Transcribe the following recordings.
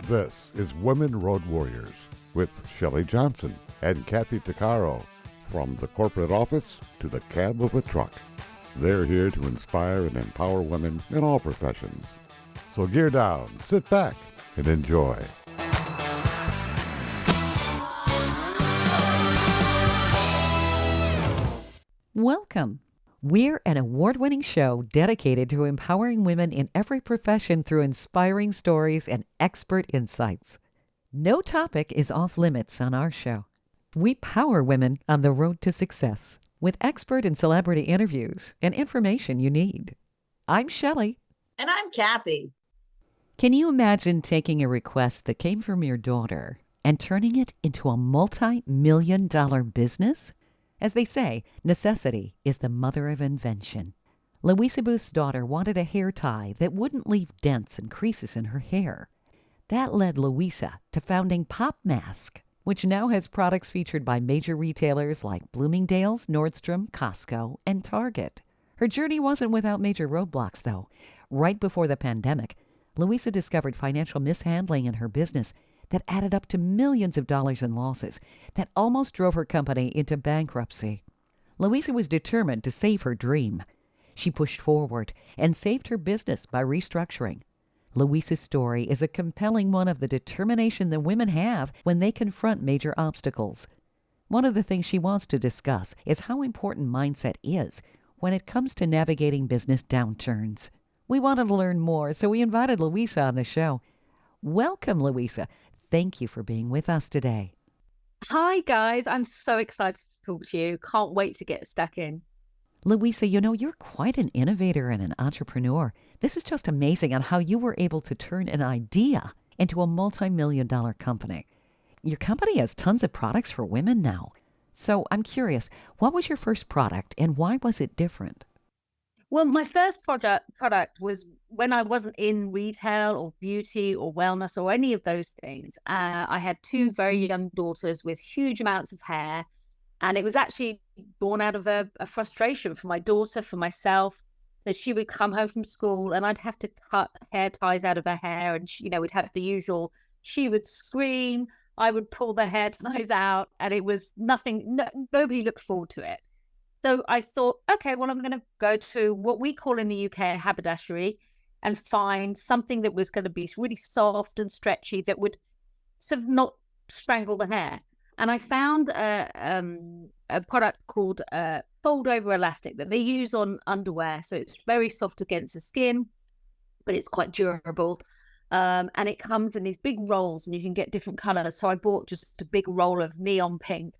This is Women Road Warriors with Shelley Johnson and Kathy Tuccaro. From the corporate office to the cab of a truck, they're here to inspire and empower women in all professions. So gear down, sit back, and enjoy. Welcome. We're an award-winning show dedicated to empowering women in every profession through inspiring stories and expert insights. No topic is off limits on our show. We power women on the road to success with expert and celebrity interviews and information you need. I'm Shelley. And I'm Kathy. Can you imagine taking a request that came from your daughter and turning it into a multi-million-dollar business? As they say, necessity is the mother of invention. Louisa Booth's daughter wanted a hair tie that wouldn't leave dents and creases in her hair. That led Louisa to founding PopMask, which now has products featured by major retailers like Bloomingdales, Nordstrom, Costco, and Target. Her journey wasn't without major roadblocks, though. Right before the pandemic, Louisa discovered financial mishandling in her business that added up to millions of dollars in losses that almost drove her company into bankruptcy. Louisa was determined to save her dream. She pushed forward and saved her business by restructuring. Louisa's story is a compelling one of the determination that women have when they confront major obstacles. One of the things she wants to discuss is how important mindset is when it comes to navigating business downturns. We wanted to learn more, so we invited Louisa on the show. Welcome, Louisa. Thank you for being with us today. Hi, guys. I'm so excited to talk to you. Can't wait to get stuck in. Louisa, you're quite an innovator and an entrepreneur. This is just amazing on how you were able to turn an idea into a multi-million-dollar company. Your company has tons of products for women now. So I'm curious, what was your first product and why was it different? Well, my first product was when I wasn't in retail or beauty or wellness or any of those things. I had two very young daughters with huge amounts of hair. And it was actually born out of a frustration for my daughter, for myself, that she would come home from school and I'd have to cut hair ties out of her hair. And, we'd have the usual, she would scream, I would pull the hair ties out. And it was nothing, nobody looked forward to it. So I thought, okay, well, I'm going to go to what we call in the UK a haberdashery and find something that was going to be really soft and stretchy that would sort of not strangle the hair. And I found a product called fold over elastic that they use on underwear. So it's very soft against the skin, but it's quite durable. And it comes in these big rolls and you can get different colors. So I bought just a big roll of neon pink,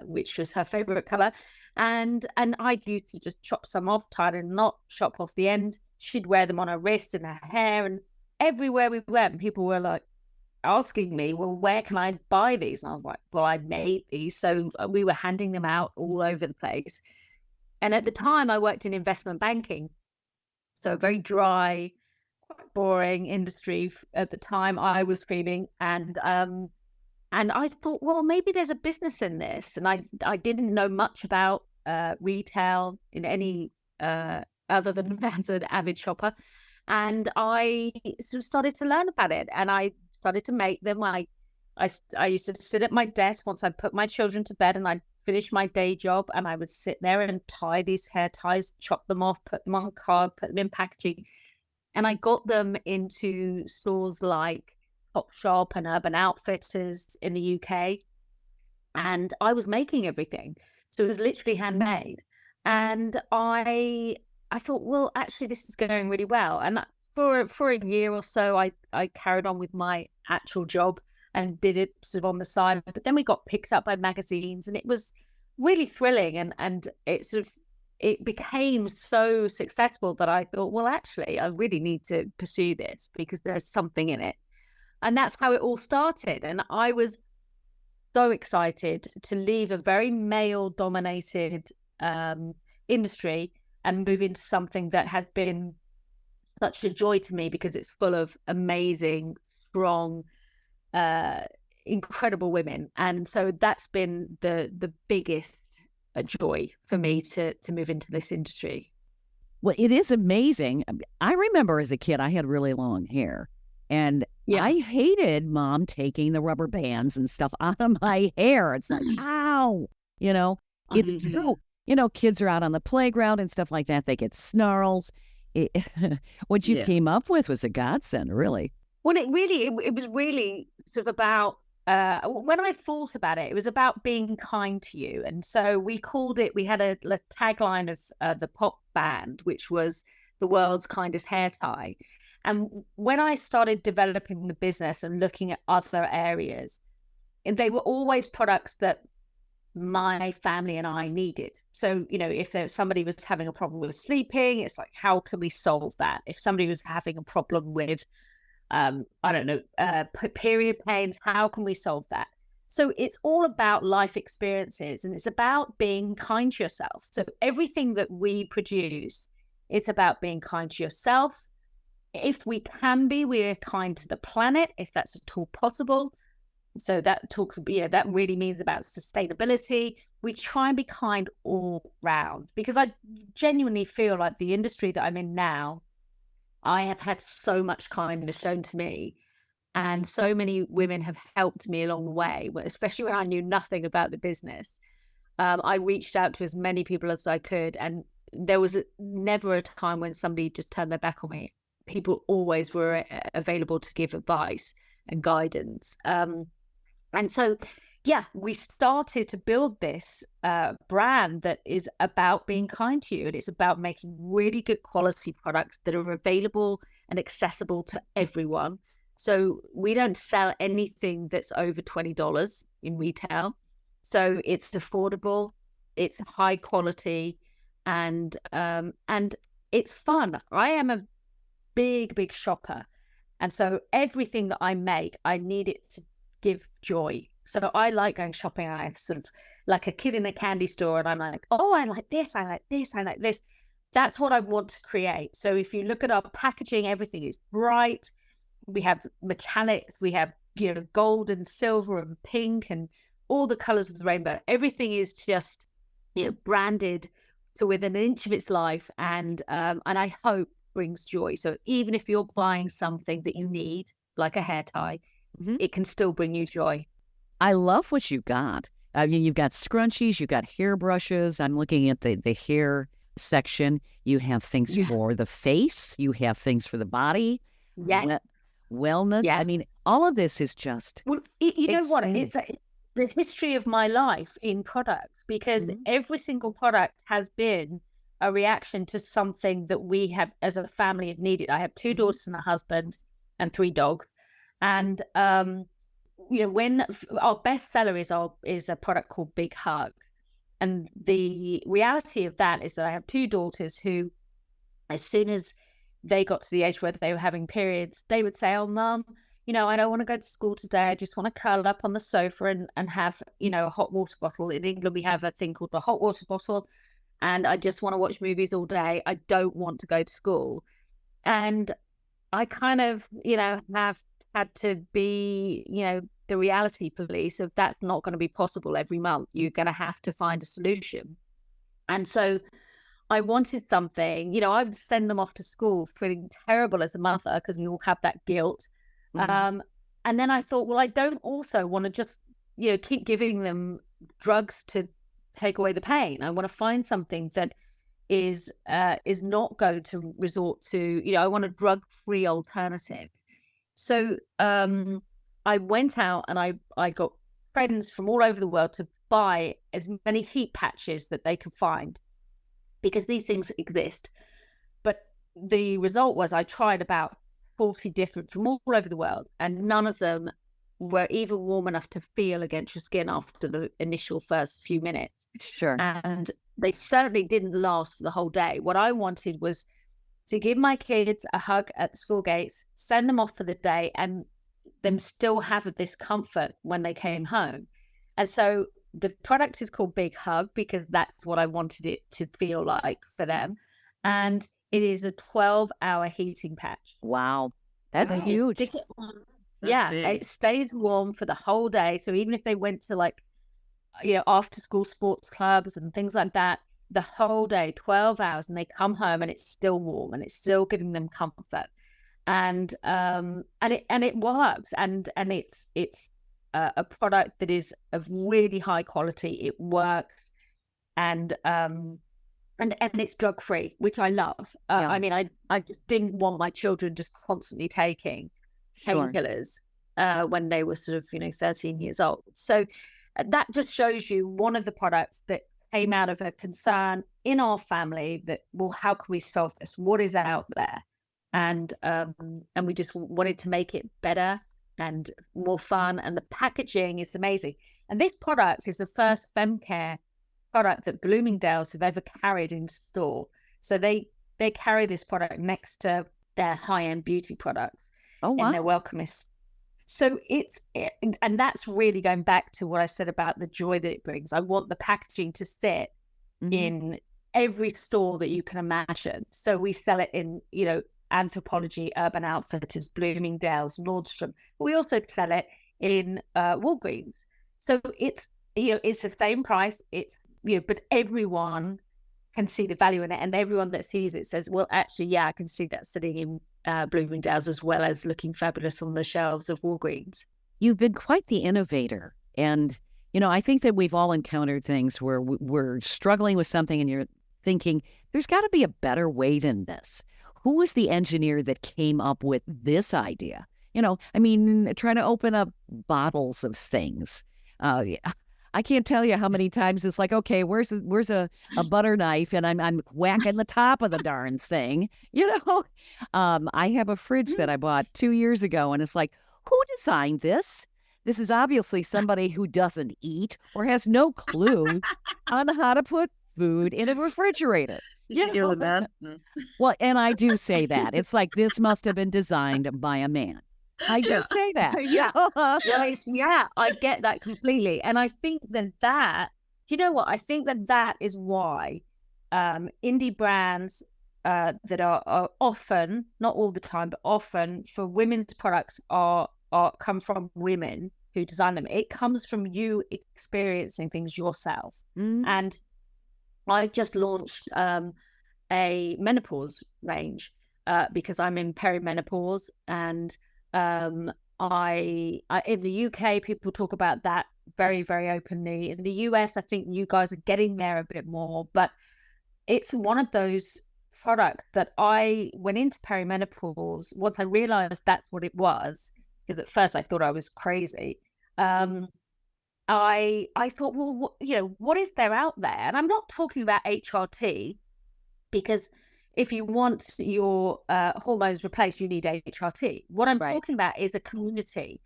which was her favorite color. And I used to just chop some off, tie a knot, chop off the end. She'd wear them on her wrist and her hair. And everywhere we went, people were like asking me, well, where can I buy these? And I was like, well, I made these. So we were handing them out all over the place. And at the time, I worked in investment banking. So a very dry, quite boring industry at the time I was feeling. And I thought, well, maybe there's a business in this. And I didn't know much about retail in any other than as an avid shopper. And I sort of started to learn about it. And I started to make them. I used to sit at my desk once I put my children to bed and I'd finish my day job. And I would sit there and tie these hair ties, chop them off, put them on card, put them in packaging. And I got them into stores like Topshop and Urban Outfitters in the UK, and I was making everything, so it was literally handmade. And I thought, well, actually, this is going really well. And for a year or so, I carried on with my actual job and did it sort of on the side. But then we got picked up by magazines, and it was really thrilling. And it became so successful that I thought, well, actually, I really need to pursue this because there's something in it. And that's how it all started. And I was so excited to leave a very male-dominated industry and move into something that has been such a joy to me because it's full of amazing, strong, incredible women. And so that's been the biggest joy for me to move into this industry. Well, it is amazing. I remember as a kid, I had really long hair. And Yeah. I hated Mom taking the rubber bands and stuff out of my hair. It's like, ow, it's true. Kids are out on the playground and stuff like that. They get snarls. It, what you came up with was a godsend, really. Well, it was really sort of about, when I thought about it, it was about being kind to you. And so we had a tagline of the pop band, which was the world's kindest hair tie. And when I started developing the business and looking at other areas, and they were always products that my family and I needed. So, if somebody was having a problem with sleeping, it's like, how can we solve that? If somebody was having a problem with, period pains, how can we solve that? So it's all about life experiences, and it's about being kind to yourself. So everything that we produce, it's about being kind to yourself. If we can be, we're kind to the planet, if that's at all possible. So that that really means about sustainability. We try and be kind all round, because I genuinely feel like the industry that I'm in now, I have had so much kindness shown to me, and so many women have helped me along the way, especially when I knew nothing about the business. I reached out to as many people as I could, and there was never a time when somebody just turned their back on me. People always were available to give advice and guidance. And so, we started to build this brand that is about being kind to you. And it's about making really good quality products that are available and accessible to everyone. So we don't sell anything that's over $20 in retail. So it's affordable, it's high quality, and it's fun. I am a big shopper. And so everything that I make, I need it to give joy. So I like going shopping. I sort of like a kid in a candy store, and I'm like, oh, I like this, I like this, I like this. That's what I want to create. So if you look at our packaging, everything is bright. We have metallics, we have gold and silver and pink and all the colors of the rainbow. Everything is just branded to within an inch of its life, and I hope brings joy. So even if you're buying something that you need, like a hair tie, it can still bring you joy. I love what you got. I mean, you've got scrunchies, you've got hair brushes. I'm looking at the hair section. You have things for the face. You have things for the body. Yes. Wellness. Yeah. I mean, all of this is just... Well, you know what? It's the history of my life in products, because every single product has been a reaction to something that we have as a family have needed. I have 2 daughters and a husband and 3 dogs. And, when our bestseller is a product called Big Hug. And the reality of that is that I have 2 daughters who, as soon as they got to the age where they were having periods, they would say, oh, Mum, I don't want to go to school today. I just want to curl up on the sofa and have, a hot water bottle. In England, we have a thing called a hot water bottle. And I just want to watch movies all day. I don't want to go to school. And I kind of, have had to be, the reality police of that's not going to be possible every month. You're going to have to find a solution. And so I wanted something, I would send them off to school feeling terrible as a mother, because we all have that guilt. And then I thought, well, I don't also want to just, keep giving them drugs to take away the pain. I want to find something that is not going to resort to, I want a drug-free alternative. So I went out and I got friends from all over the world to buy as many heat patches that they could find, because these things exist. But the result was I tried about 40 different from all over the world, and none of them were even warm enough to feel against your skin after the initial first few minutes. Sure. And they certainly didn't last for the whole day. What I wanted was to give my kids a hug at the school gates, send them off for the day, and them still have this comfort when they came home. And so the product is called Big Hug because that's what I wanted it to feel like for them. And it is a 12-hour heating patch. Wow. That's huge. It stays warm for the whole day. So even if they went to after school sports clubs and things like that, the whole day, 12 hours, and they come home and it's still warm and it's still giving them comfort. it works, and it's a product that is of really high quality. It works, and it's drug free, which I love. Yeah. I mean, I just didn't want my children just constantly taking Sure. painkillers when they were sort of 13 years old. So that just shows you one of the products that came out of a concern in our family that, well, how can we solve this? What is out there? And we just wanted to make it better and more fun. And the packaging is amazing. And this product is the first femcare product that Bloomingdales have ever carried in store. So they carry this product next to their high-end beauty products Oh, in their wow. welcomist. So and that's really going back to what I said about the joy that it brings. I want the packaging to sit in every store that you can imagine. So we sell it in, Anthropologie, Urban Outfitters, Bloomingdales, Nordstrom. We also sell it in Walgreens. So it's the same price. It's but everyone can see the value in it, and everyone that sees it says, well, actually, yeah, I can see that sitting in Bloomingdale's as well as looking fabulous on the shelves of Walgreens. You've been quite the innovator. And, I think that we've all encountered things where we're struggling with something and you're thinking, there's got to be a better way than this. Who was the engineer that came up with this idea? Trying to open up bottles of things. I can't tell you how many times it's like, okay, where's a butter knife, and I'm whacking the top of the darn thing. I have a fridge that I bought 2 years ago, and it's like, who designed this? This is obviously somebody who doesn't eat or has no clue on how to put food in a refrigerator. Feel that? Well, and I do say that. It's like, this must have been designed by a man. I do say that. Yeah. I get that completely. And I think that you know what? I think that is why indie brands that are often, not all the time, but often for women's products are come from women who design them. It comes from you experiencing things yourself. And I just launched a menopause range because I'm in perimenopause, and I in the UK people talk about that very, very openly. In the US, I think you guys are getting there a bit more, but it's one of those products that I went into perimenopause once I realized that's what it was, because at first I thought I was crazy. I thought, well, what is there out there? And I'm not talking about HRT, because if you want your hormones replaced, you need HRT. What I'm talking about is a community,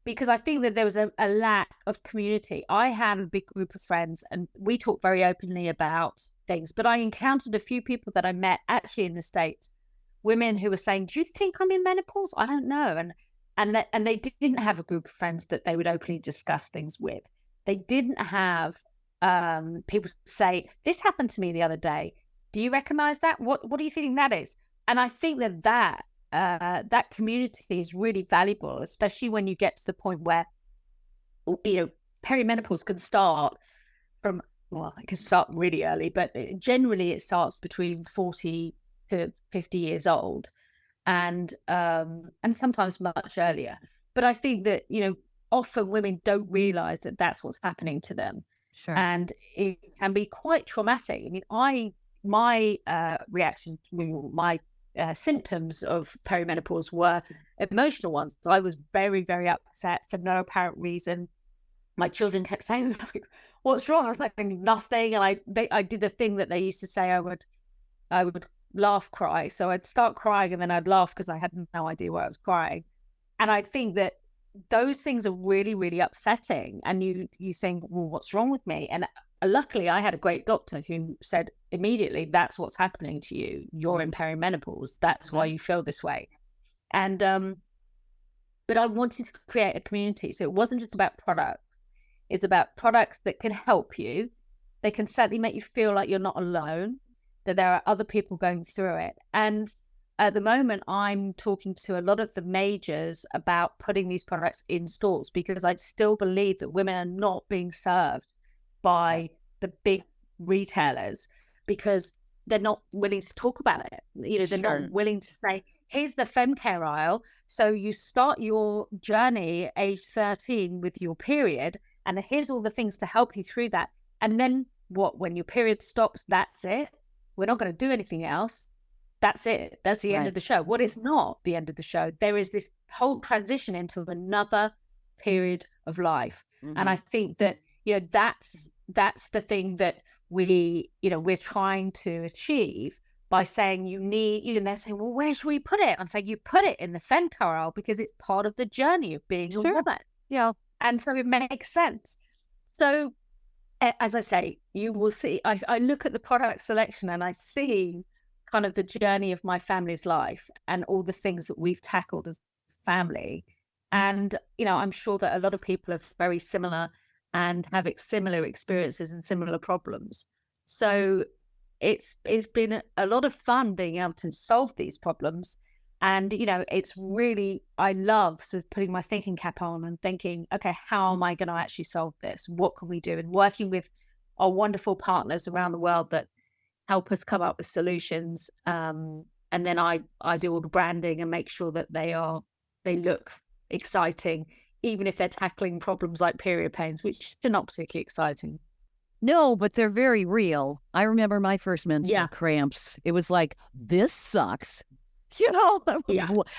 because I think that there was a lack of community. I have a big group of friends, and we talk very openly about things, but I encountered a few people that I met actually in the States, women who were saying, do you think I'm in menopause? I don't know. And they didn't have a group of friends that they would openly discuss things with. They didn't have people say, this happened to me the other day. Do you recognize that? What do you think that is? And I think that community is really valuable, especially when you get to the point where, perimenopause can start from, well, it can start really early, but generally it starts between 40 to 50 years old, and sometimes much earlier. But I think that, often women don't realize that that's what's happening to them. Sure. And it can be quite traumatic. I mean, my reaction to my symptoms of perimenopause were emotional ones. So I was very, very upset for no apparent reason. My children kept saying, what's wrong? I was like, nothing. And I did the thing that they used to say I would laugh, cry. So I'd start crying and then I'd laugh because I had no idea why I was crying. And I think that those things are really, really upsetting. And you think, well, what's wrong with me? And luckily, I had a great doctor who said immediately, that's what's happening to you. You're in perimenopause. That's why you feel this way. And but I wanted to create a community. So it wasn't just about products. It's about products that can help you. They can certainly make you feel like you're not alone, that there are other people going through it. And at the moment, I'm talking to a lot of the majors about putting these products in stores, because I still believe that women are not being served by the big retailers, because they're not willing to talk about it. You know, they're not willing to say, here's the fem care aisle. So you start your journey age 13 with your period, and here's all the things to help you through that. And then what, when your period stops, that's it. We're not going to do anything else. That's it. That's the end of the show. What is not the end of the show? There is this whole transition into another period of life. And I think that, you know, that's the thing that we're trying to achieve by saying you need, you know, they're saying, well, where should we put it? I'm saying you put it in the center aisle because it's part of the journey of being a woman. Yeah. And so it makes sense. So as I say, you will see, I look at the product selection and I see kind of the journey of my family's life and all the things that we've tackled as a family. And, you know, I'm sure that a lot of people are very similar and have similar experiences and similar problems. So it's been a lot of fun being able to solve these problems. And, you know, it's really, I love sort of putting my thinking cap on and thinking, okay, how am I going to actually solve this? What can we do? And working with our wonderful partners around the world that help us come up with solutions. And then I do all the branding and make sure that they look exciting, even if they're tackling problems like period pains, which are not particularly exciting. No, but they're very real. I remember my first menstrual cramps. It was like, this sucks. You know,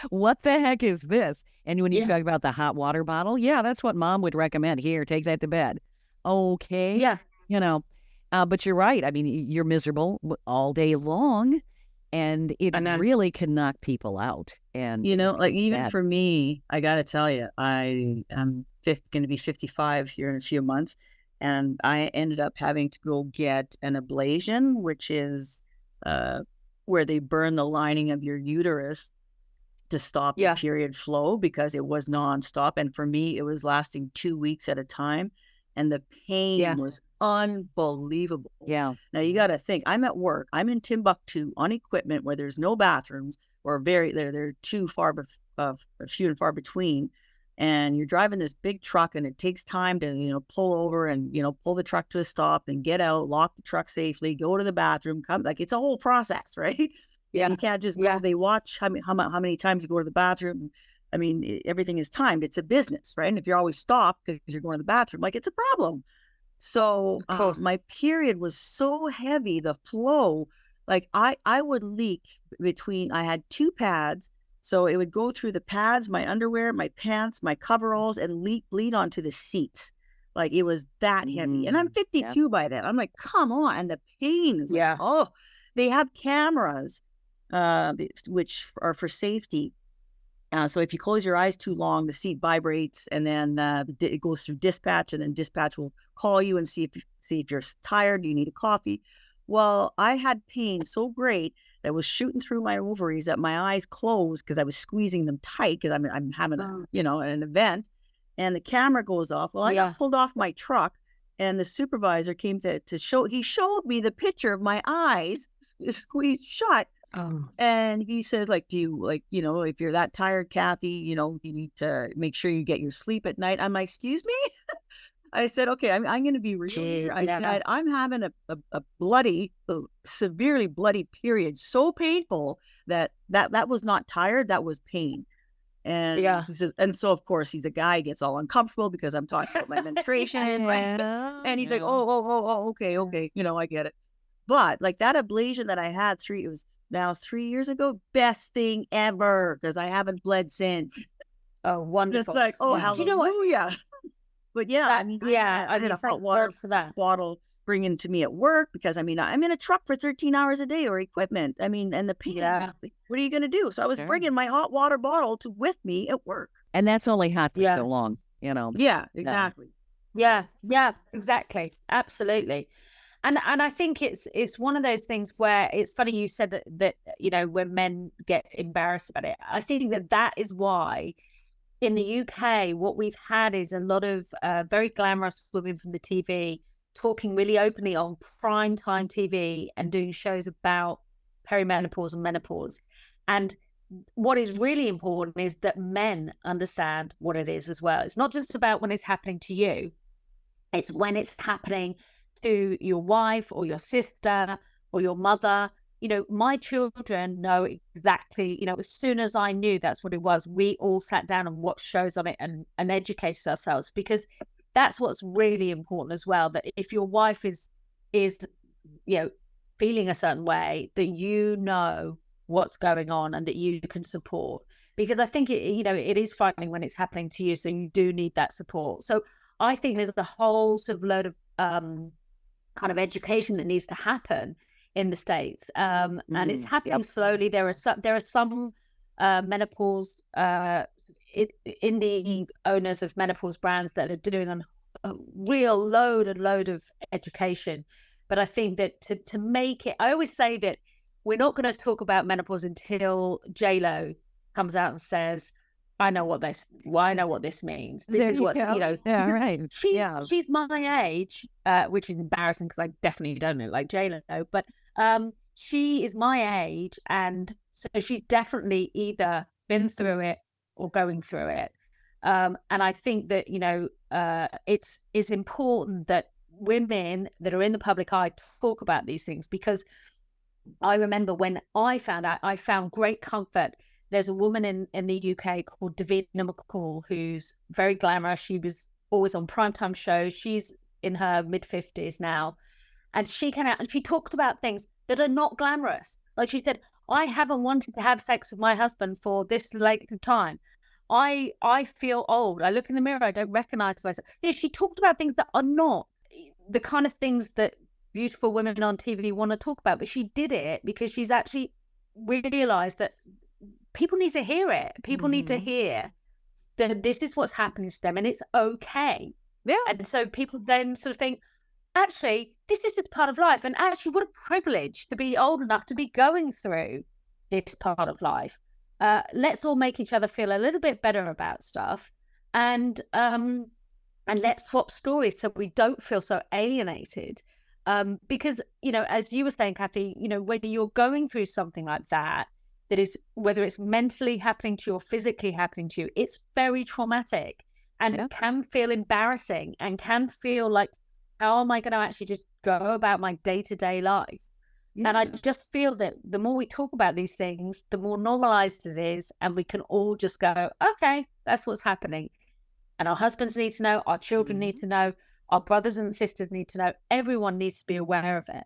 what the heck is this? And when you talk about the hot water bottle, that's what mom would recommend. Here, take that to bed. Okay. Yeah. You know, but you're right. I mean, you're miserable all day long, and it really can knock people out. And, you know, like even for me, I got to tell you, I am going to be 55 here in a few months. And I ended up having to go get an ablation, which is where they burn the lining of your uterus to stop the period flow, because it was nonstop. And for me, it was lasting 2 weeks at a time. And the pain was unbelievable. Yeah. Now you got to think, I'm at work. I'm in Timbuktu on equipment where there's no bathrooms, or they're few and far between. And you're driving this big truck, and it takes time to, you know, pull over and, you know, pull the truck to a stop and get out, lock the truck safely, go to the bathroom, come, like, it's a whole process, right? Yeah. You can't just go, they watch how many times you go to the bathroom. I mean, everything is timed. It's a business, right? And if you're always stopped because you're going to the bathroom, like, it's a problem. So my period was so heavy, the flow, like I would leak between, I had 2 pads. So it would go through the pads, my underwear, my pants, my coveralls, and bleed onto the seats. Like, it was that heavy. And I'm 52 by then. I'm like, come on. And the pain is like, oh, they have cameras, which are for safety. So if you close your eyes too long, the seat vibrates, and then it goes through dispatch, and then dispatch will call you and see if you're tired, do you need a coffee? Well, I had pain so great that was shooting through my ovaries that my eyes closed because I was squeezing them tight because I'm having an event, and the camera goes off. Well, I got pulled off my truck, and the supervisor came to show. He showed me the picture of my eyes squeezed shut. Oh. And he says, like, do you, like, you know, if you're that tired, Kathy, you know, you need to make sure you get your sleep at night. I'm like, excuse me? I said, okay, I'm going to be real here. I said, I'm having a bloody, severely bloody period. So painful that was not tired. That was pain. And he says, and so of course he's a guy, gets all uncomfortable because I'm talking about my menstruation. Right? And he's like, oh, okay. You know, I get it. But like that ablation that I had it was now 3 years ago, best thing ever, because I haven't bled since. Oh, wonderful. It's like, oh, hallelujah. You know what? But I did a hot water for that bottle bringing to me at work, because I mean, I'm in a truck for 13 hours a day, or equipment. I mean, and the pain, what are you going to do? So I was bringing my hot water bottle with me at work. And that's only hot for so long, you know? Yeah, exactly. Yeah, exactly. Absolutely. And I think it's one of those things where it's funny you said that you know, when men get embarrassed about it. I think that is why in the UK, what we've had is a lot of very glamorous women from the TV talking really openly on prime time TV and doing shows about perimenopause and menopause. And what is really important is that men understand what it is as well. It's not just about when it's happening to you. It's when it's happening to your wife or your sister or your mother. My children know exactly, as soon as I knew that's what it was, we all sat down and watched shows on it and educated ourselves, because that's what's really important as well, that if your wife is feeling a certain way, that what's going on and that you can support. Because I think it is frightening when it's happening to you, so you do need that support. So I think there's a whole sort of load of kind of education that needs to happen in the States, and it's happening slowly. There are some menopause indie owners of menopause brands that are doing a real load of education. But I think that to make it, I always say that we're not going to talk about menopause until J-Lo comes out and says, I know what this means. This is what, Yeah, right. She's my age, which is embarrassing because I definitely don't look like J-Lo, but she is my age. And so she's definitely either been through it or going through it. And I think that, it's important that women that are in the public eye talk about these things, because I remember when I found out, I found great comfort. There's a woman in the UK called Davina McCall, who's very glamorous. She was always on primetime shows. She's in her mid-50s now. And she came out and she talked about things that are not glamorous. Like she said, I haven't wanted to have sex with my husband for this length of time. I feel old. I look in the mirror, I don't recognize myself. Yeah, she talked about things that are not the kind of things that beautiful women on TV want to talk about. But she did it because she's actually realized that people need to hear it. People need to hear that this is what's happening to them and it's okay. Yeah. And so people then sort of think, actually, this is just part of life. And actually, what a privilege to be old enough to be going through this part of life. Let's all make each other feel a little bit better about stuff. And let's swap stories so we don't feel so alienated. Because, as you were saying, Kathy, when you're going through something like that is, whether it's mentally happening to you or physically happening to you, it's very traumatic and it can feel embarrassing and can feel like, how am I going to actually just go about my day-to-day life? Yeah. And I just feel that the more we talk about these things, the more normalized it is, and we can all just go, okay, that's what's happening. And our husbands need to know, our children need to know, our brothers and sisters need to know, everyone needs to be aware of it.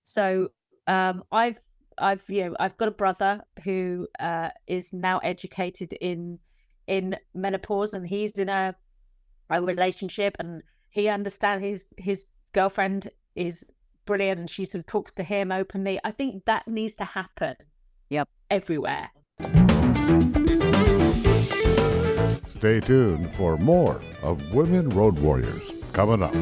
So I've got a brother who is now educated in menopause, and he's in a relationship, and he understands his girlfriend is brilliant, and she sort of talks to him openly. I think that needs to happen. Yep. Everywhere. Stay tuned for more of Women Road Warriors coming up.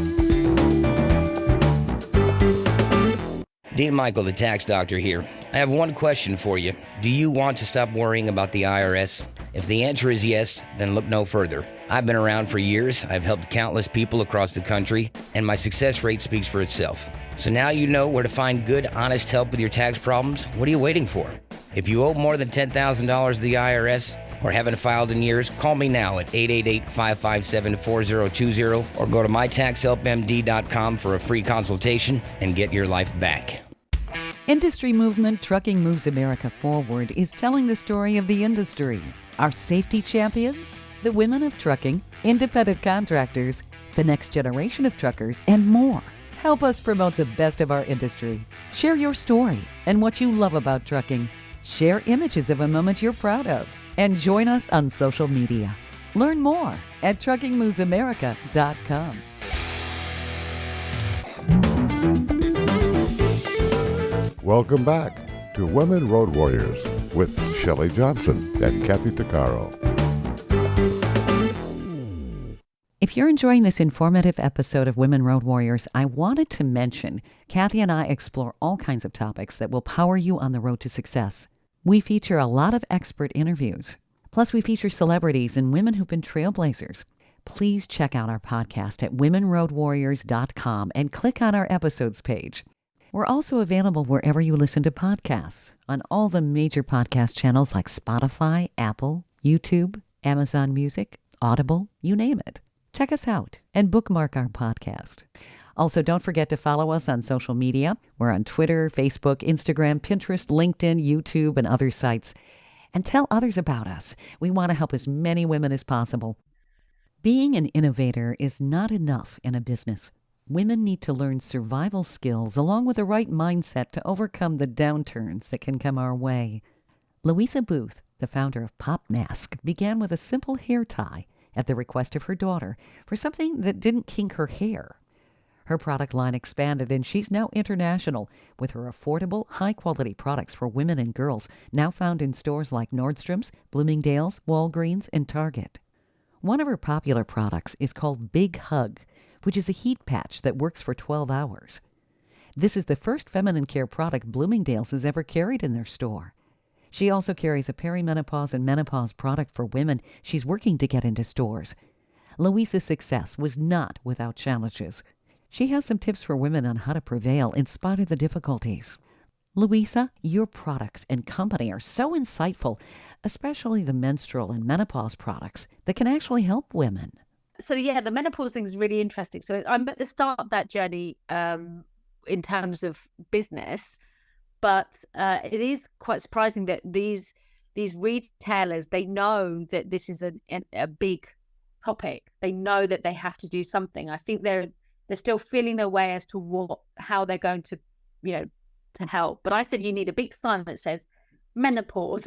Dean Michael, the tax doctor here. I have one question for you. Do you want to stop worrying about the IRS? If the answer is yes, then look no further. I've been around for years. I've helped countless people across the country, and my success rate speaks for itself. So now you know where to find good, honest help with your tax problems. What are you waiting for? If you owe more than $10,000 to the IRS or haven't filed in years, call me now at 888-557-4020 or go to mytaxhelpmd.com for a free consultation and get your life back. Industry movement Trucking Moves America Forward is telling the story of the industry. Our safety champions, the women of trucking, independent contractors, the next generation of truckers, and more. Help us promote the best of our industry. Share your story and what you love about trucking. Share images of a moment you're proud of. And join us on social media. Learn more at truckingmovesamerica.com. Welcome back to Women Road Warriors with Shelley Johnson and Kathy Tuccaro. If you're enjoying this informative episode of Women Road Warriors, I wanted to mention Kathy and I explore all kinds of topics that will power you on the road to success. We feature a lot of expert interviews. Plus, we feature celebrities and women who've been trailblazers. Please check out our podcast at womenroadwarriors.com and click on our episodes page. We're also available wherever you listen to podcasts, on all the major podcast channels like Spotify, Apple, YouTube, Amazon Music, Audible, you name it. Check us out and bookmark our podcast. Also, don't forget to follow us on social media. We're on Twitter, Facebook, Instagram, Pinterest, LinkedIn, YouTube, and other sites. And tell others about us. We want to help as many women as possible. Being an innovator is not enough in a business. Women need to learn survival skills along with the right mindset to overcome the downturns that can come our way. Louisa Booth, the founder of PopMask, began with a simple hair tie at the request of her daughter for something that didn't kink her hair. Her product line expanded, and she's now international with her affordable, high-quality products for women and girls, now found in stores like Nordstrom's, Bloomingdales, Walgreens, and Target. One of her popular products is called Big Hug, which is a heat patch that works for 12 hours. This is the first feminine care product Bloomingdales has ever carried in their store. She also carries a perimenopause and menopause product for women she's working to get into stores. Louisa's success was not without challenges. She has some tips for women on how to prevail in spite of the difficulties. Louisa, your products and company are so insightful, especially the menstrual and menopause products that can actually help women. So yeah, the menopause thing is really interesting. So I'm at the start of that journey in terms of business, but it is quite surprising that these retailers, they know that this is a big topic. They know that they have to do something. I think they're still feeling their way as to how they're going to, to help. But I said you need a big sign that says menopause,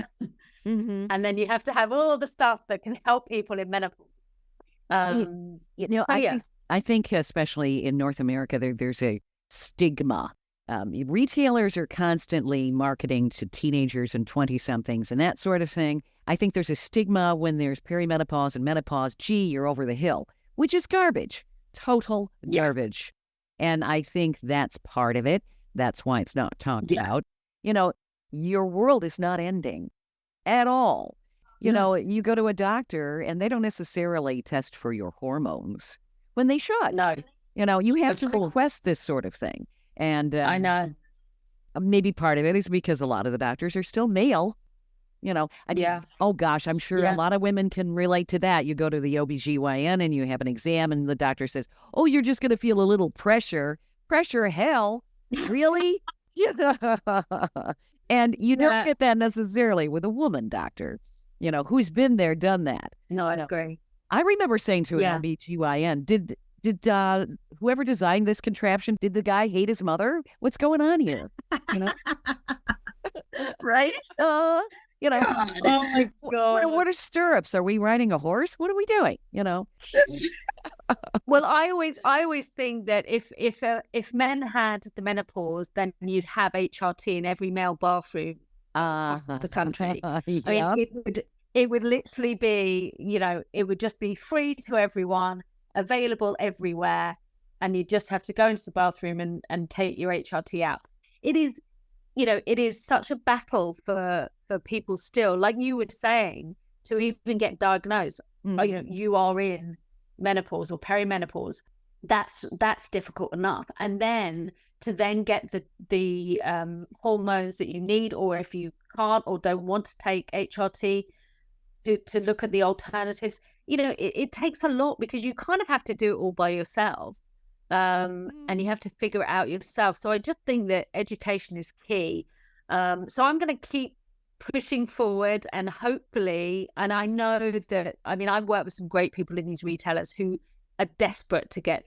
Mm-hmm. and then you have to have all the stuff that can help people in menopause. I think especially in North America, there's a stigma. Retailers are constantly marketing to teenagers and 20-somethings and that sort of thing. I think there's a stigma when there's perimenopause and menopause. Gee, you're over the hill, which is garbage. Total garbage. And I think that's part of it. That's why it's not talked about. Your world is not ending at all. You go to a doctor and they don't necessarily test for your hormones when they should. No. You have to request this sort of thing. And I know. Maybe part of it is because a lot of the doctors are still male. Oh gosh, I'm sure a lot of women can relate to that. You go to the OBGYN and you have an exam and the doctor says, oh, you're just going to feel a little pressure. Pressure, hell, really? And you don't get that necessarily with a woman doctor, who's been there, done that. No, I agree. I remember saying to an OBGYN, did whoever designed this contraption, did the guy hate his mother? What's going on here? Right? Oh my God. What are stirrups? Are we riding a horse? What are we doing? Well, I always think that if men had the menopause, then you'd have HRT in every male bathroom across the country. I mean, it would literally be, it would just be free to everyone, available everywhere, and you just have to go into the bathroom and take your HRT out. It is such a battle for people still, like you were saying, to even get diagnosed. You are in menopause or perimenopause. That's difficult enough, and then to get the hormones that you need, or if you can't or don't want to take HRT, to look at the alternatives. It takes a lot because you kind of have to do it all by yourself. And you have to figure it out yourself. So I just think that education is key. So I'm going to keep pushing forward, and hopefully, and I know that, I've worked with some great people in these retailers who are desperate to get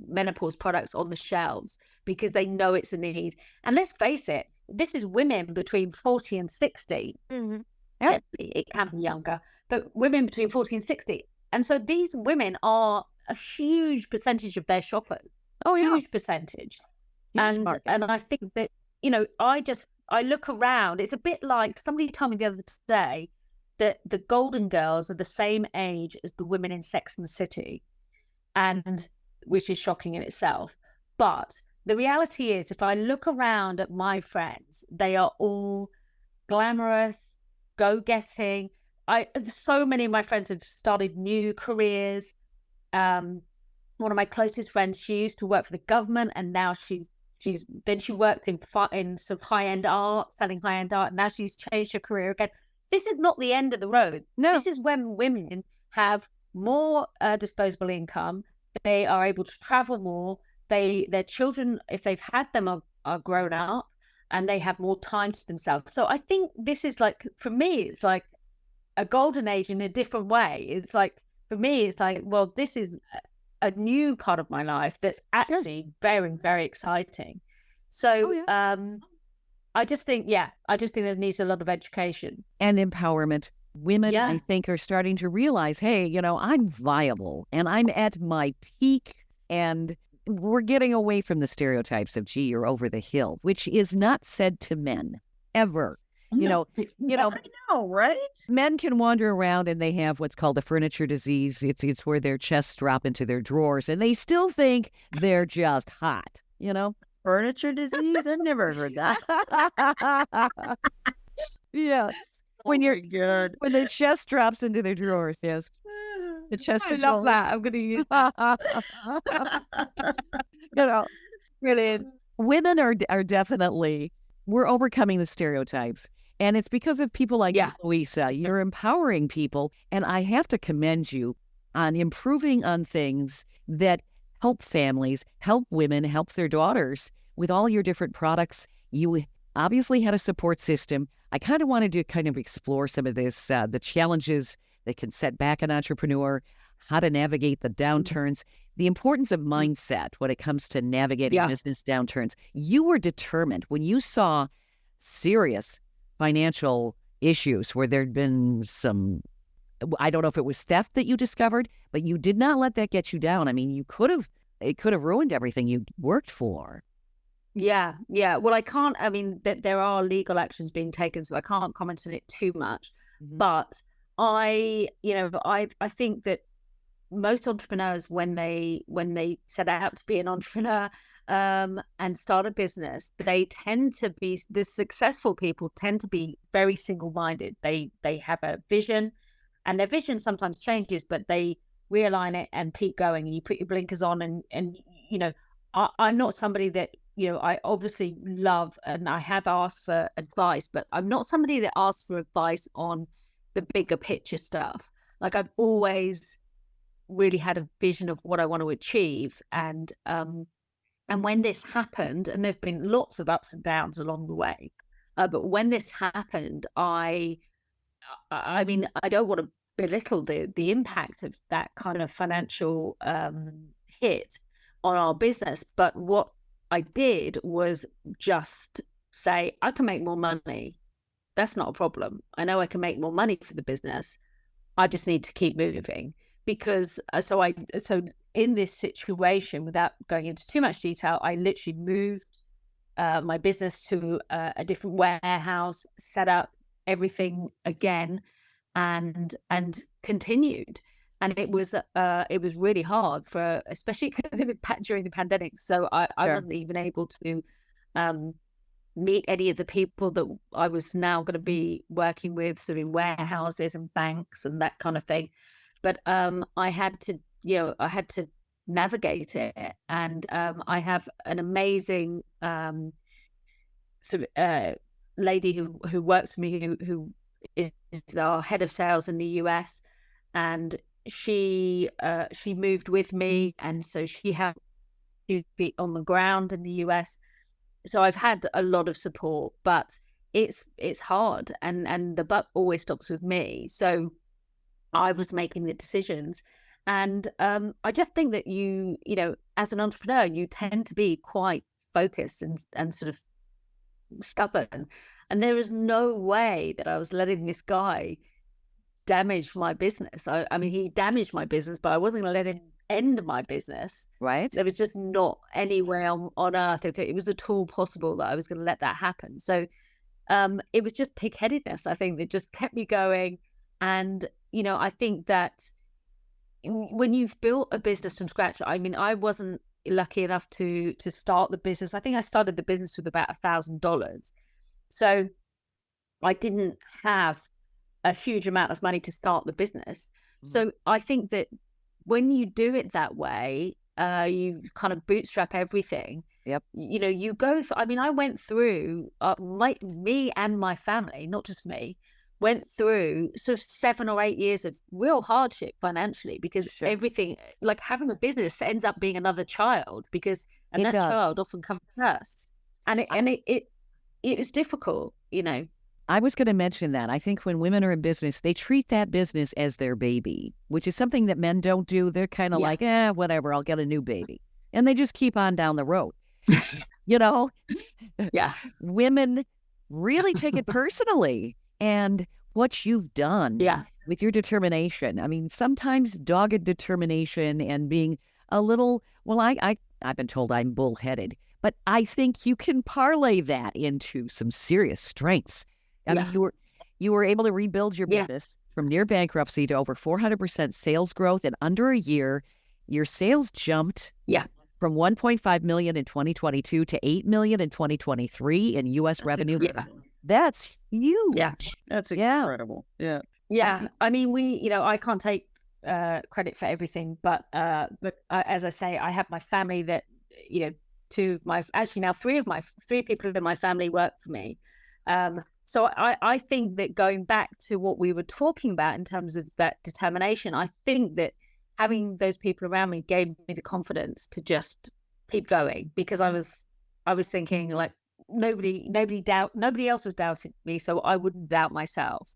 menopause products on the shelves because they know it's a need. And let's face it, this is women between 40 and 60. Mm-hmm. Yeah. It can be younger, but women between 40 and 60. And so these women are a huge percentage of their shoppers. Huge percentage. And I think that, I look around, it's a bit like somebody told me the other day that the Golden Girls are the same age as the women in Sex and the City, and which is shocking in itself. But the reality is, if I look around at my friends, they are all glamorous, go-getting. So many of my friends have started new careers. One of my closest friends, she used to work for the government, and now she worked in some high-end art, selling high-end art. And now she's changed her career again. This is not the end of the road. No, this is when women have more disposable income. they are able to travel more. Their children, if they've had them, are grown up, and they have more time to themselves. So I think this is like, for me, it's like a golden age in a different way. It's like, for me, it's like, well, this is a new part of my life that's actually very, very exciting. So I just think there needs a lot of education and empowerment. Women, I think, are starting to realize, hey, I'm viable and I'm at my peak, and we're getting away from the stereotypes of, gee, you're over the hill, which is not said to men ever. I know, right? Men can wander around and they have what's called a furniture disease. It's where their chests drop into their drawers and they still think they're just hot, Furniture disease? I've never heard that. Yeah. When their chest drops into their drawers, yes. The chest of love that. I'm going to use that. Brilliant. Women are definitely, we're overcoming the stereotypes. And it's because of people like Louisa. You're empowering people. And I have to commend you on improving on things that help families, help women, help their daughters with all your different products. You obviously had a support system. I kind of wanted to kind of explore some of this, the challenges that can set back an entrepreneur, how to navigate the downturns, the importance of mindset when it comes to navigating business downturns. You were determined when you saw serious financial issues where there'd been some, I don't know if it was theft that you discovered, but you did not let that get you down. I mean, it could have ruined everything you worked for. Yeah. Well, there are legal actions being taken, so I can't comment on it too much. Mm-hmm. But I think that most entrepreneurs, when they set out to be an entrepreneur and start a business, they tend to be, the successful people tend to be very single-minded. They have a vision, and their vision sometimes changes, but they realign it and keep going. And you put your blinkers on, and I'm not somebody that, I obviously love, and I have asked for advice, but I'm not somebody that asks for advice on the bigger picture stuff. Like, I've always really had a vision of what I want to achieve. And when this happened, and there've been lots of ups and downs along the way, but when this happened, I don't want to belittle the impact of that kind of financial hit on our business. But what I did was just say, I can make more money. That's not a problem. I know I can make more money for the business. I just need to keep moving. Because so in this situation, without going into too much detail, I literally moved my business to a different warehouse, set up everything again, and continued. And it was really hard, especially during the pandemic. So I wasn't even able to meet any of the people that I was now going to be working with, sort of in warehouses and banks and that kind of thing. But I had to navigate it, and I have an amazing lady who works for me, who is our head of sales in the US, and she moved with me, and so she had to be on the ground in the US. So I've had a lot of support, but it's hard, and the buck always stops with me. So I was making the decisions, and I just think that you as an entrepreneur, you tend to be quite focused and sort of stubborn, and there is no way that I was letting this guy damage my business. I mean, he damaged my business, but I wasn't going to let him end my business. Right. There was just not anywhere on earth, if it was at all possible, that I was going to let that happen. So it was just pig-headedness, I think, that just kept me going. And I think that when you've built a business from scratch, I mean, I wasn't lucky enough to start the business. I think I started the business with about $1,000. So I didn't have a huge amount of money to start the business. So I think that when you do it that way, you kind of bootstrap everything. Yep. You go through, I mean, I went through, me and my family, not just me, went through sort of 7 or 8 years of real hardship financially, because everything, like having a business ends up being another child, and that child often comes first. And it is difficult, you know. I was going to mention that. I think when women are in business, they treat that business as their baby, which is something that men don't do. They're kind of like, whatever, I'll get a new baby. And they just keep on down the road. You know? Yeah. Women really take it personally. And what you've done with your determination. I mean, sometimes dogged determination and being a little, well, I've been told I'm bullheaded, but I think you can parlay that into some serious strengths. I mean, you were able to rebuild your business from near bankruptcy to over 400% sales growth in under a year. Your sales jumped from $1.5 million in 2022 to $8 million in 2023 in U.S. revenue. That's huge. Yeah, that's incredible. Yeah. I mean, I can't take credit for everything, but as I say, I have my family that, three people in my family work for me. So I think that going back to what we were talking about in terms of that determination, I think that having those people around me gave me the confidence to just keep going, because I was thinking like nobody else was doubting me, so I wouldn't doubt myself.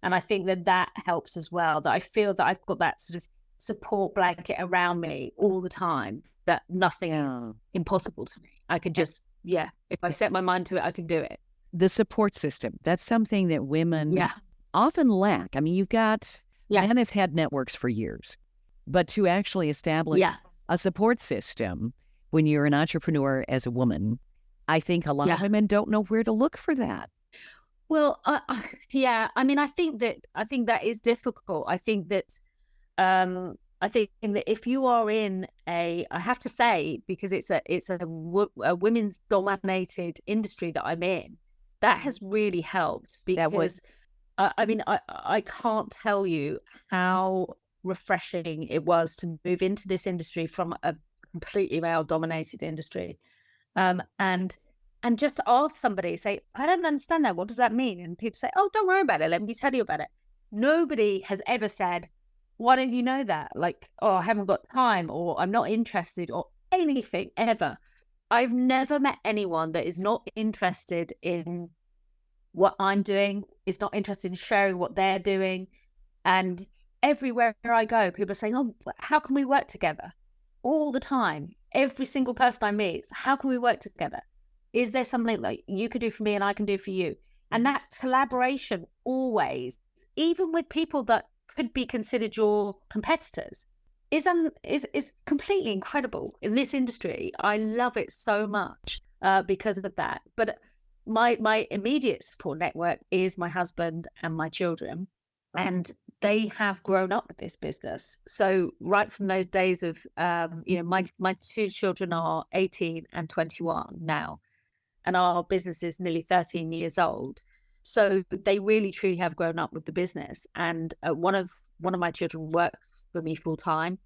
And I think that helps as well, that I feel that I've got that sort of support blanket around me all the time, that nothing is impossible to me. I could just, if I set my mind to it, I can do it. The support system, that's something that women often lack. I mean, you've got, men have had networks for years, but to actually establish a support system when you're an entrepreneur as a woman, I think a lot of women don't know where to look for that. Well, I mean, I think that is difficult. I think that if you are in I have to say, because it's a women's dominated industry that I'm in, that has really helped, because I can't tell you how refreshing it was to move into this industry from a completely male dominated industry, and just ask somebody, say, I don't understand that, what does that mean? And people say, oh, don't worry about it, let me tell you about it. Nobody has ever said, why don't you know that? Like, oh, I haven't got time, or I'm not interested, or anything ever. I've never met anyone that is not interested in what I'm doing, is not interested in sharing what they're doing. And everywhere I go, people are saying, oh, how can we work together? All the time. Every single person I meet, how can we work together? Is there something like you could do for me and I can do for you? And that collaboration always, even with people that could be considered your competitors, is completely incredible in this industry. I love it so much because of that. But my immediate support network is my husband and my children, and they have grown up with this business. So right from those days of, my two children are 18 and 21 now, and our business is nearly 13 years old. So they really truly have grown up with the business. And one of my children works for me full time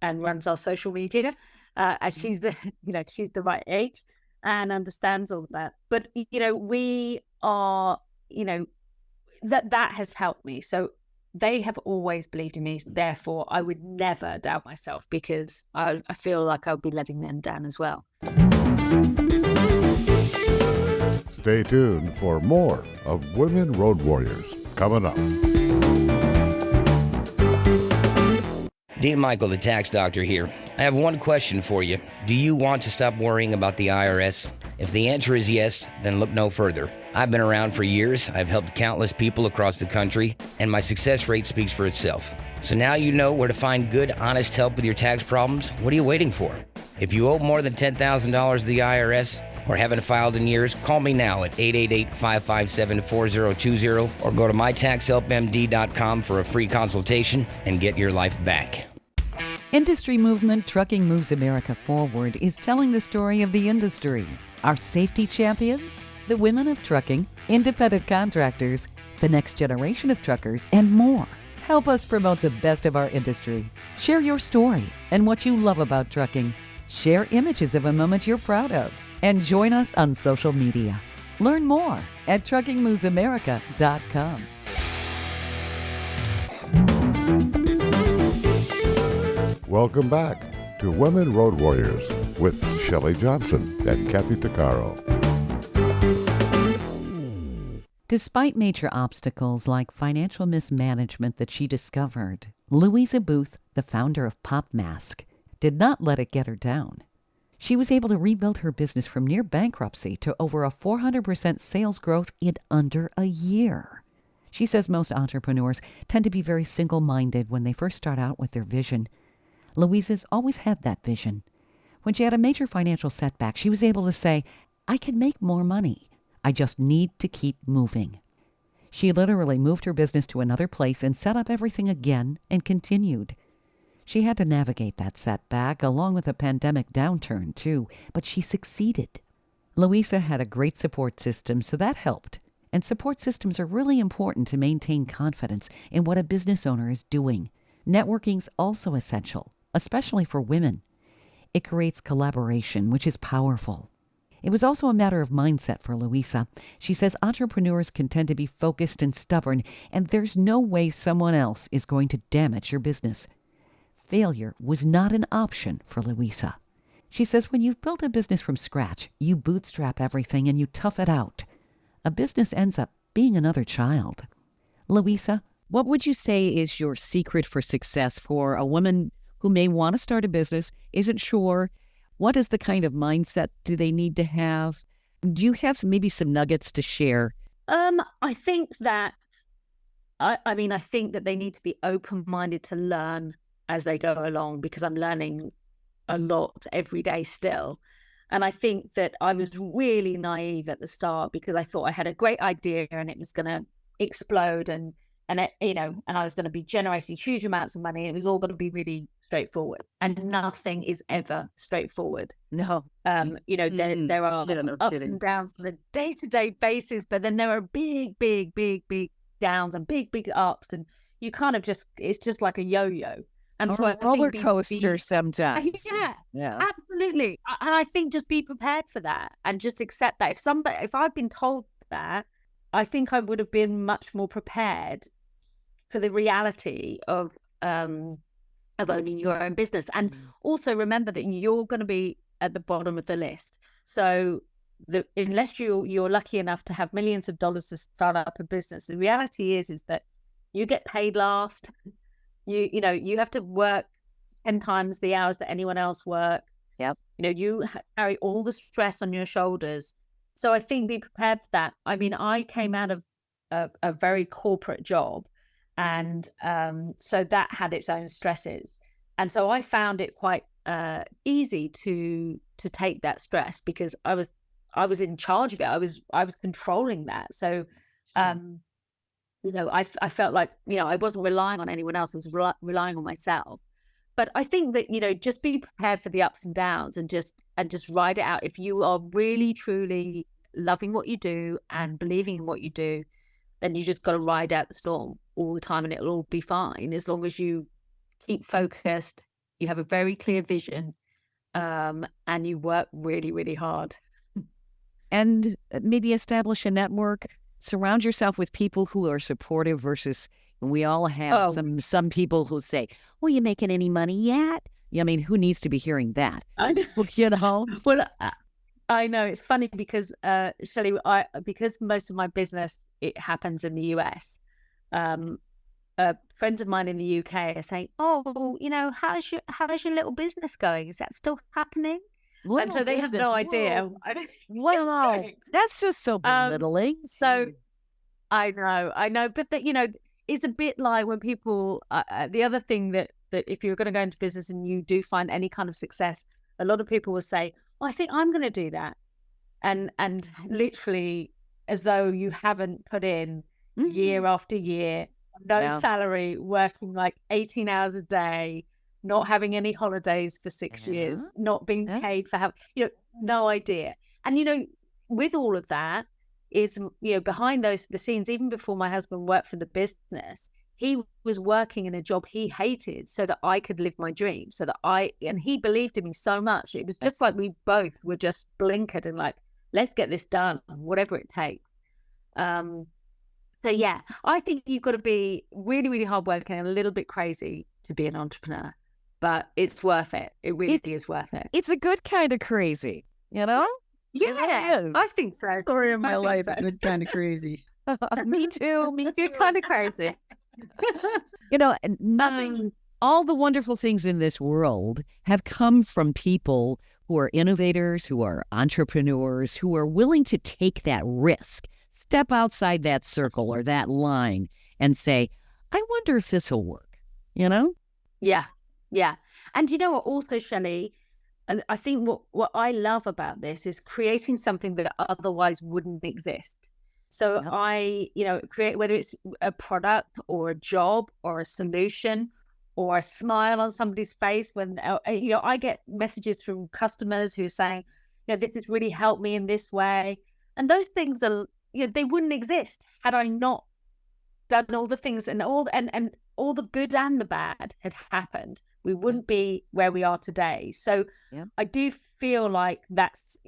and runs our social media, as she's the right age and understands all of that. But we are, that has helped me. So they have always believed in me. Therefore, I would never doubt myself, because I feel like I would be letting them down as well. Stay tuned for more of Women Road Warriors coming up. Dean Michael, the tax doctor here. I have one question for you. Do you want to stop worrying about the IRS? If the answer is yes, then look no further. I've been around for years. I've helped countless people across the country, and my success rate speaks for itself. So now you know where to find good, honest help with your tax problems. What are you waiting for? If you owe more than $10,000 to the IRS or haven't filed in years, call me now at 888-557-4020 or go to mytaxhelpmd.com for a free consultation and get your life back. Industry movement Trucking Moves America Forward is telling the story of the industry. Our safety champions, the women of trucking, independent contractors, the next generation of truckers, and more. Help us promote the best of our industry. Share your story and what you love about trucking. Share images of a moment you're proud of. And join us on social media. Learn more at truckingmovesamerica.com. Welcome back to Women Road Warriors with Shelley Johnson and Kathy Tuccaro. Despite major obstacles like financial mismanagement that she discovered, Louisa Booth, the founder of PopMask, did not let it get her down. She was able to rebuild her business from near bankruptcy to over a 400% sales growth in under a year. She says most entrepreneurs tend to be very single-minded when they first start out with their vision. Louisa's always had that vision. When she had a major financial setback, she was able to say, I can make more money. I just need to keep moving. She literally moved her business to another place and set up everything again and continued. She had to navigate that setback along with a pandemic downturn too, but she succeeded. Louisa had a great support system, so that helped. And support systems are really important to maintain confidence in what a business owner is doing. Networking's also essential, especially for women. It creates collaboration, which is powerful. It was also a matter of mindset for Louisa. She says entrepreneurs can tend to be focused and stubborn, and there's no way someone else is going to damage your business. Failure was not an option for Louisa. She says when you've built a business from scratch, you bootstrap everything and you tough it out. A business ends up being another child. Louisa, what would you say is your secret for success for a woman who may want to start a business, isn't sure? What is the kind of mindset do they need to have? Do you have maybe some nuggets to share? I think that, I think that they need to be open-minded to learn as they go along, because I'm learning a lot every day still. And I think that I was really naive at the start because I thought I had a great idea and it was going to explode and I was going to be generating huge amounts of money. And it was all going to be really straightforward, and nothing is ever straightforward. No. There are ups and downs on a day-to-day basis, but then there are big downs and big ups, and you kind of it's just like a yo-yo. And so a roller coaster sometimes. Yeah, absolutely. And I think just be prepared for that and just accept that. If I'd been told that, I think I would have been much more prepared for the reality of owning your own business. And also remember that you're going to be at the bottom of the list. So unless you're lucky enough to have millions of dollars to start up a business, the reality is that you get paid last. You have to work 10 times the hours that anyone else works. Yep. You carry all the stress on your shoulders. So I think be prepared for that. I mean, I came out of a very corporate job, and so that had its own stresses. And so I found it quite easy to take that stress because I was in charge of it. I was controlling that. So I felt like, I wasn't relying on anyone else. I was relying on myself. But I think that, just be prepared for the ups and downs and just ride it out. If you are really, truly loving what you do and believing in what you do, then you just got to ride out the storm all the time and it'll all be fine. As long as you keep focused, you have a very clear vision, and you work really, really hard. And maybe establish a network. Surround yourself with people who are supportive versus we all have some people who say, well, you making any money yet? I mean, who needs to be hearing that? I know. Well, I know. It's funny because, Shelley, because most of my business, it happens in the US. Friends of mine in the UK are saying, how's your little business going? Is that still happening? And so they have no idea. Wow. That's just so belittling. So I know. But that, it's a bit like when people, the other thing that if you're going to go into business and you do find any kind of success, a lot of people will say, I think I'm going to do that. And literally as though you haven't put in year after year, no salary, working like 18 hours a day, not having any holidays for 6 years, not being paid for no idea. And, with all of that is, behind the scenes, even before my husband worked for the business, he was working in a job he hated so that I could live my dream, and he believed in me so much. It was just like we both were just blinkered and like, let's get this done, whatever it takes. So yeah, I think you've got to be really, really hardworking and a little bit crazy to be an entrepreneur. but it's worth it. It really is worth it. It's a good kind of crazy, you know? Yeah, it is. I think so. Story of my I think life, so. good kind of crazy. Me too. You're kind of crazy. You know, and nothing, all the wonderful things in this world have come from people who are innovators, who are entrepreneurs, who are willing to take that risk, step outside that circle or that line and say, I wonder if this will work, you know? Yeah. And you know what also, Shelley, and I think what I love about this is creating something that otherwise wouldn't exist. So Yep. I, create, whether it's a product or a job or a solution or a smile on somebody's face when, I get messages from customers who are saying, this has really helped me in this way. And those things are, they wouldn't exist had I not done all the things and all the good and the bad had happened. We wouldn't be where we are today. So I do feel like that's,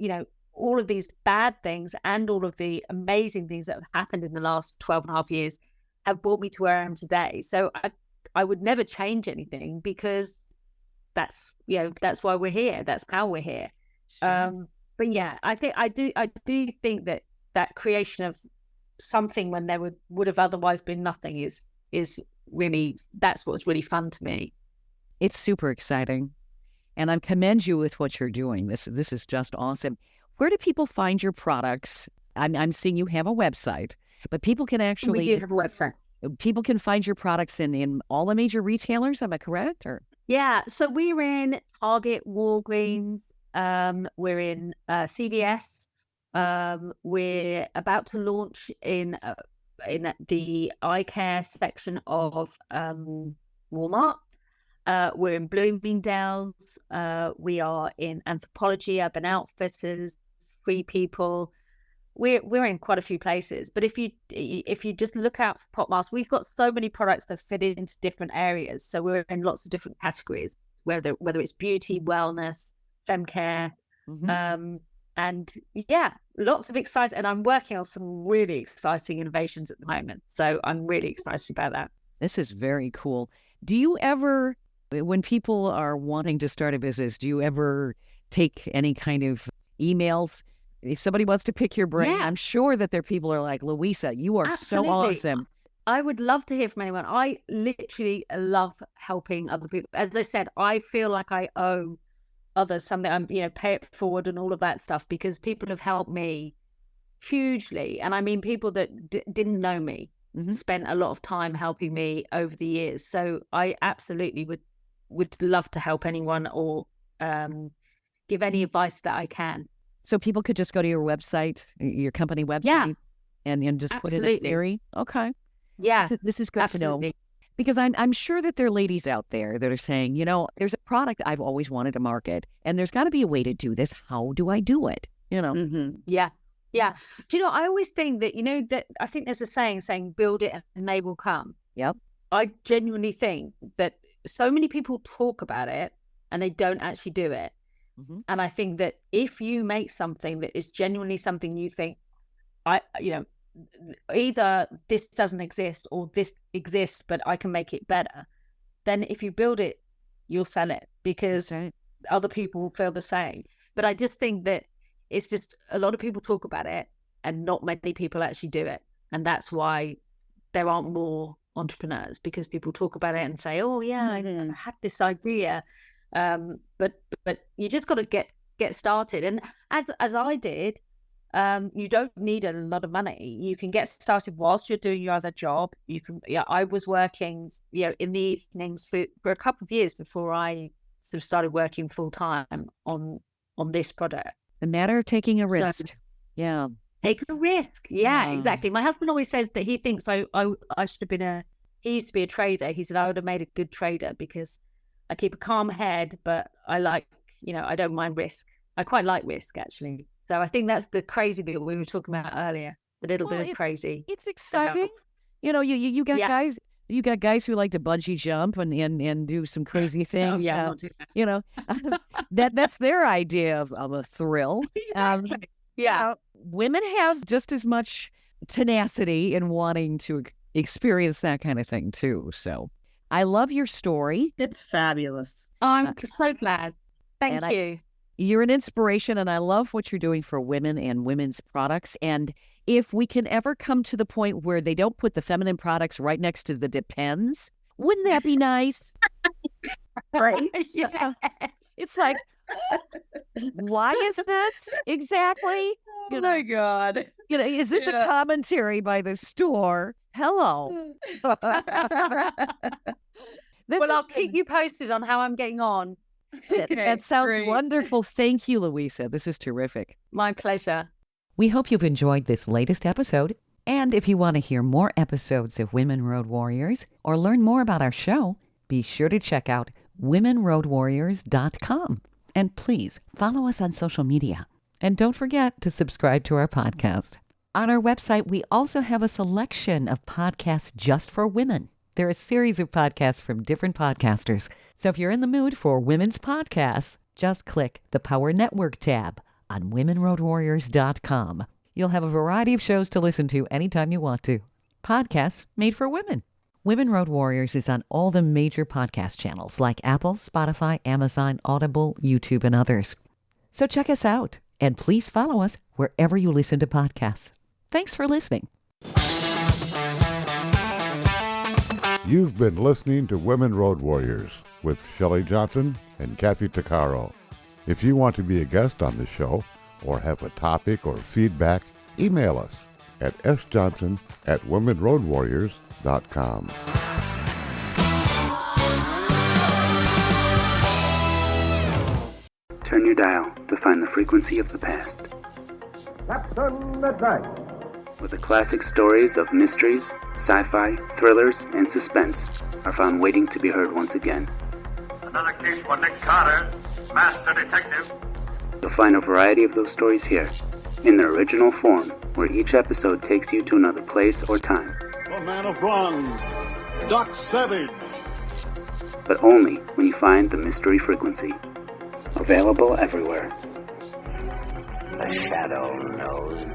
all of these bad things and all of the amazing things that have happened in the last 12 and a half years have brought me to where I am today. So I would never change anything because that's why we're here. That's how we're here. Sure. But yeah, I do think that creation of something when there would have otherwise been nothing is really, that's what's really fun to me. It's super exciting. And I commend you with what you're doing. This is just awesome. Where do people find your products? I'm seeing you have a website, but people can actually... We do have a website. People can find your products in all the major retailers, am I correct? Or yeah, so we're in Target, Walgreens, we're in CVS, we're about to launch in the eye care section of Walmart. We're in Bloomingdales. We are in Anthropology, Urban Outfitters, Free People. We're in quite a few places. But if you just look out for PopMask, we've got so many products that fit into different areas. So we're in lots of different categories, whether it's beauty, wellness, fem care, and yeah, lots of exciting. And I'm working on some really exciting innovations at the moment. So I'm really excited about that. This is very cool. Do you ever, when people are wanting to start a business, do you ever take any kind of emails? If somebody wants to pick your brain, I'm sure that there are people who are like, Louisa, you are so awesome. I would love to hear from anyone. I literally love helping other people. As I said, I feel like I owe others something. I'm, pay it forward and all of that stuff because people have helped me hugely. And I mean, people that didn't know me spent a lot of time helping me over the years. So I absolutely would love to help anyone or give any advice that I can. So people could just go to your website, your company website, and just put it in theory? Okay. Yeah. This is good to know. Because I'm sure that there are ladies out there that are saying, there's a product I've always wanted to market, and there's got to be a way to do this. How do I do it? Yeah. Yeah. Do you know, I always think that, that I think there's a saying build it and they will come. Yep. I genuinely think that so many people talk about it and they don't actually do it. And I think that if you make something that is genuinely something you think, either this doesn't exist or this exists, but I can make it better, then if you build it, you'll sell it because other people feel the same. But I just think that it's just a lot of people talk about it and not many people actually do it. And that's why there aren't more entrepreneurs, because people talk about it and say, oh yeah, I had this idea. But you just got to get started. And as I did, you don't need a lot of money. You can get started whilst you're doing your other job. You can, I was working, in the evenings for a couple of years before I sort of started working full time on this product. The matter of taking a risk. So, take a risk. Yeah, exactly. My husband always says that he thinks I should have been he used to be a trader. He said I would have made a good trader because I keep a calm head, but I like, I don't mind risk. I quite like risk, actually. So I think that's the crazy bit we were talking about earlier, the little bit of crazy. It's exciting. You got guys. You got guys who like to bungee jump and do some crazy things. That's their idea of a thrill. Exactly. Women have just as much tenacity in wanting to experience that kind of thing too. So I love your story. It's fabulous. Oh, I'm so glad. Thank And you. You're an inspiration, and I love what you're doing for women and women's products. And if we can ever come to the point where they don't put the feminine products right next to the Depends, wouldn't that be nice? Right. Yeah. It's like, why is this exactly? Oh my God. Is this a commentary by the store? Hello. I'll keep you posted on how I'm getting on. That sounds great. wonderful. Thank you, Louisa. This is terrific. My pleasure. We hope you've enjoyed this latest episode. And if you want to hear more episodes of Women Road Warriors or learn more about our show, be sure to check out womenroadwarriors.com. And please follow us on social media. And don't forget to subscribe to our podcast. On our website, we also have a selection of podcasts just for women. There are a series of podcasts from different podcasters. So if you're in the mood for women's podcasts, just click the Power Network tab on womenroadwarriors.com. You'll have a variety of shows to listen to anytime you want to. Podcasts made for women. Women Road Warriors is on all the major podcast channels like Apple, Spotify, Amazon, Audible, YouTube, and others. So check us out, and please follow us wherever you listen to podcasts. Thanks for listening. You've been listening to Women Road Warriors with Shelley Johnson and Kathy Tuccaro. If you want to be a guest on the show or have a topic or feedback, email us at sjohnson@womenroadwarriors.com. Turn your dial to find the frequency of the past. Captain Advice. Where the classic stories of mysteries, sci-fi, thrillers, and suspense are found waiting to be heard once again. Another case for Nick Carter, Master Detective. You'll find a variety of those stories here, in their original form, where each episode takes you to another place or time. The Man of Bronze, Doc Savage. But only when you find the mystery frequency. Available everywhere. The Shadow knows.